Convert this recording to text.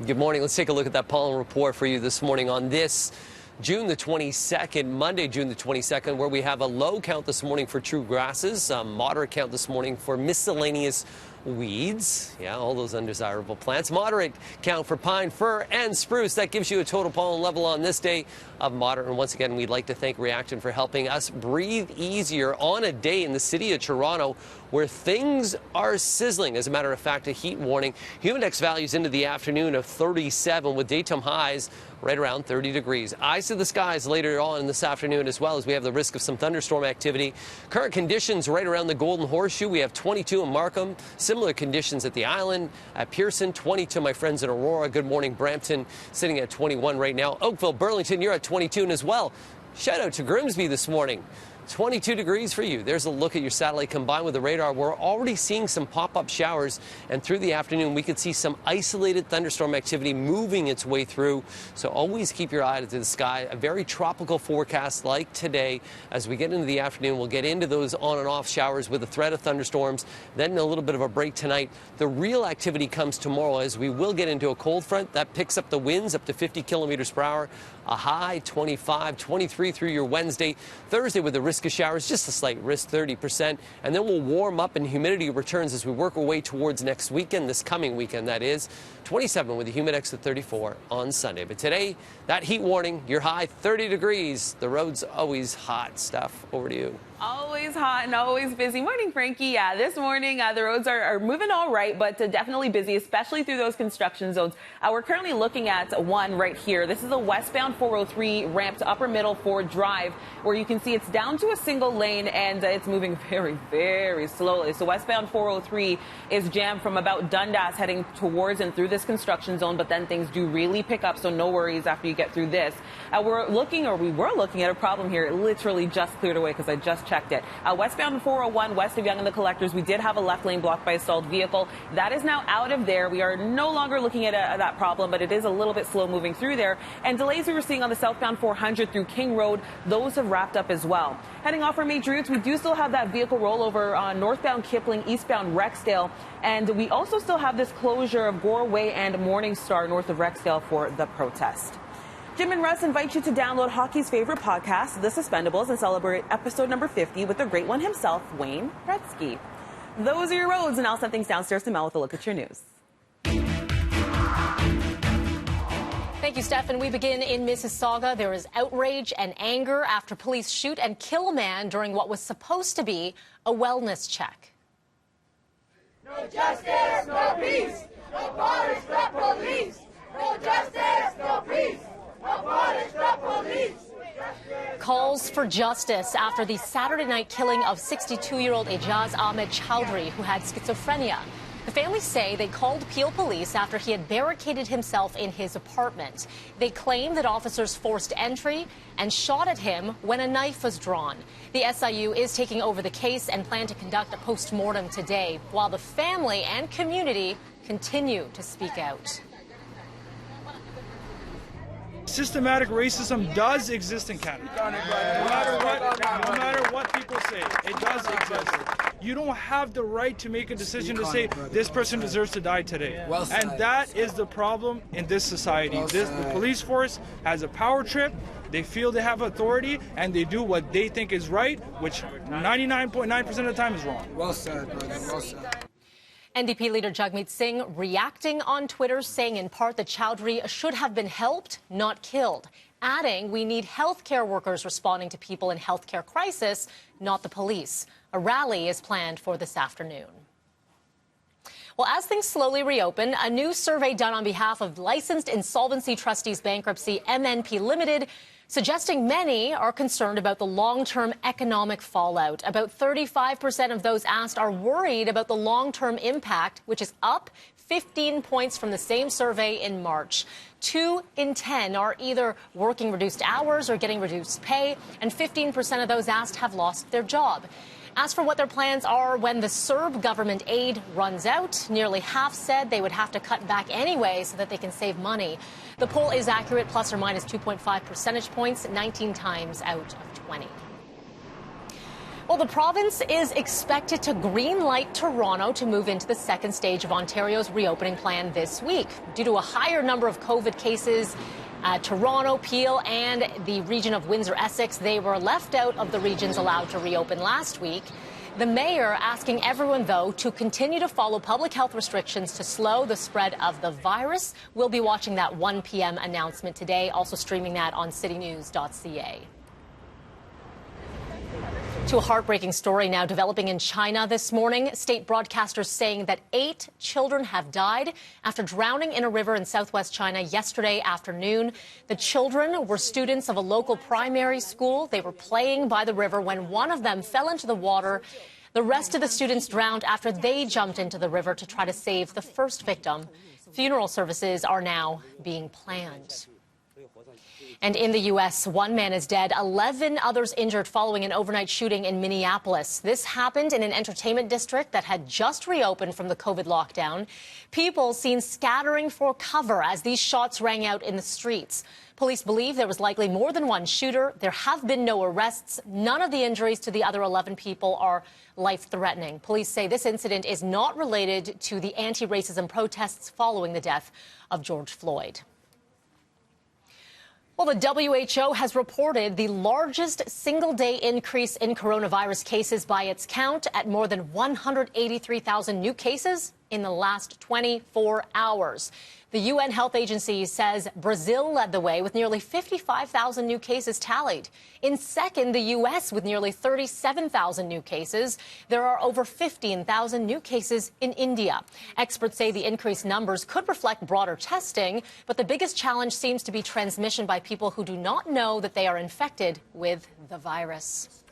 Good morning. Let's take a look at that pollen report for you this morning on this June the 22nd, Monday, June the 22nd, where we have a low count this morning for true grasses, a moderate count this morning for miscellaneous weeds. Yeah, all those undesirable plants. Moderate count for pine, fir, and spruce. That gives you a total pollen level on this day of moderate. And once again, we'd like to thank Reaction for helping us breathe easier on a day in the city of Toronto where things are sizzling. As a matter of fact, a heat warning. Humidex values into the afternoon of 37 with daytime highs right around 30 degrees. Eyes to the skies later on this afternoon as well, as we have the risk of some thunderstorm activity. Current conditions right around the Golden Horseshoe. We have 22 in Markham. Similar conditions at the Island, at Pearson, 22, my friends in Aurora. Good morning, Brampton, sitting at 21 right now. Oakville, Burlington, you're at 22 and as well. Shout out to Grimsby this morning. 22 degrees for you. There's a look at your satellite combined with the radar. We're already seeing some pop-up showers, and through the afternoon we could see some isolated thunderstorm activity moving its way through. So always keep your eye to the sky. A very tropical forecast like today. As we get into the afternoon, we'll get into those on and off showers with the threat of thunderstorms. Then a little bit of a break tonight. The real activity comes tomorrow as we will get into a cold front that picks up the winds up to 50 kilometers per hour. A high 25, 23 through your Wednesday. Thursday with the risk of showers, just a slight risk, 30%. And then we'll warm up and humidity returns as we work our way towards next weekend, this coming weekend, that is. 27 with a humidex at 34 on Sunday. But today, that heat warning, your high 30 degrees. The road's always hot. Stuff. Over to you. Always hot and always busy. Morning, Frankie. Yeah, this morning the roads are moving all right, but definitely busy, especially through those construction zones. We're currently looking at one right here. This is a westbound 403 ramp to Upper Middle Ford Drive, where you can see it's down to a single lane and it's moving very, very slowly. So westbound 403 is jammed from about Dundas heading towards and through this construction zone, but then things do really pick up, so no worries after you get through this. We were looking at a problem here. It literally just cleared away because I just checked it. Westbound 401 west of Yonge and the Collectors, we did have a left lane blocked by a stalled vehicle. That is now out of there. We are no longer looking at that problem, but it is a little bit slow moving through there. And delays we were seeing on the southbound 400 through King Road, those have wrapped up as well. Heading off our major routes, we do still have that vehicle rollover on northbound Kipling, eastbound Rexdale. And we also still have this closure of Gore Way and Morningstar north of Rexdale for the protest. Jim and Russ invite you to download hockey's favorite podcast, The Suspendables, and celebrate episode number 50 with the great one himself, Wayne Gretzky. Those are your roads, and I'll send things downstairs to Mel with a look at your news. Thank you, Steph. And we begin in Mississauga. There is outrage and anger after police shoot and kill a man during what was supposed to be a wellness check. No justice, no peace. No borders, no police. No justice, no peace. No borders, no police. Calls for justice after the Saturday night killing of 62-year-old Ijaz Ahmed Chowdhury, who had schizophrenia. The family say they called Peel police after he had barricaded himself in his apartment. They claim that officers forced entry and shot at him when a knife was drawn. The SIU is taking over the case and plan to conduct a post-mortem today, while the family and community continue to speak out. Systematic racism does exist in Canada. No matter what people say, it does exist. You don't have the right to make a decision to say this person deserves to die today. And that is the problem in this society. The police force has a power trip. They feel they have authority, and they do what they think is right, which 99.9% of the time is wrong. Well said, brother. Well said. NDP leader Jagmeet Singh reacting on Twitter, saying in part that Chowdhury should have been helped, not killed, adding we need healthcare workers responding to people in healthcare crisis, not the police. A rally is planned for this afternoon. Well, as things slowly reopen, a new survey done on behalf of Licensed Insolvency Trustees Bankruptcy, MNP Limited, suggesting many are concerned about the long-term economic fallout. About 35% of those asked are worried about the long-term impact, which is up 15 points from the same survey in March. 2 in 10 are either working reduced hours or getting reduced pay, and 15% of those asked have lost their job. As for what their plans are when the CERB government aid runs out, nearly half said they would have to cut back anyway so that they can save money. The poll is accurate, plus or minus 2.5 percentage points, 19 times out of 20. Well, the province is expected to green-light Toronto to move into the second stage of Ontario's reopening plan this week. Due to a higher number of COVID cases, Toronto, Peel, and the region of Windsor-Essex, they were left out of the regions allowed to reopen last week. The mayor asking everyone, though, to continue to follow public health restrictions to slow the spread of the virus. We'll be watching that 1 p.m. announcement today, also streaming that on citynews.ca. To a heartbreaking story now developing in China this morning. State broadcasters saying that 8 children have died after drowning in a river in southwest China yesterday afternoon. The children were students of a local primary school. They were playing by the river when one of them fell into the water. The rest of the students drowned after they jumped into the river to try to save the first victim. Funeral services are now being planned. And in the U.S., 1 man is dead, 11 others injured following an overnight shooting in Minneapolis. This happened in an entertainment district that had just reopened from the COVID lockdown. People seen scattering for cover as these shots rang out in the streets. Police believe there was likely more than one shooter. There have been no arrests. None of the injuries to the other 11 people are life-threatening. Police say this incident is not related to the anti-racism protests following the death of George Floyd. Well, the WHO has reported the largest single-day increase in coronavirus cases by its count at more than 183,000 new cases in the last 24 hours. The UN Health Agency says Brazil led the way with nearly 55,000 new cases tallied. In second, the U.S. with nearly 37,000 new cases. There are over 15,000 new cases in India. Experts say the increased numbers could reflect broader testing, but the biggest challenge seems to be transmission by people who do not know that they are infected with the virus.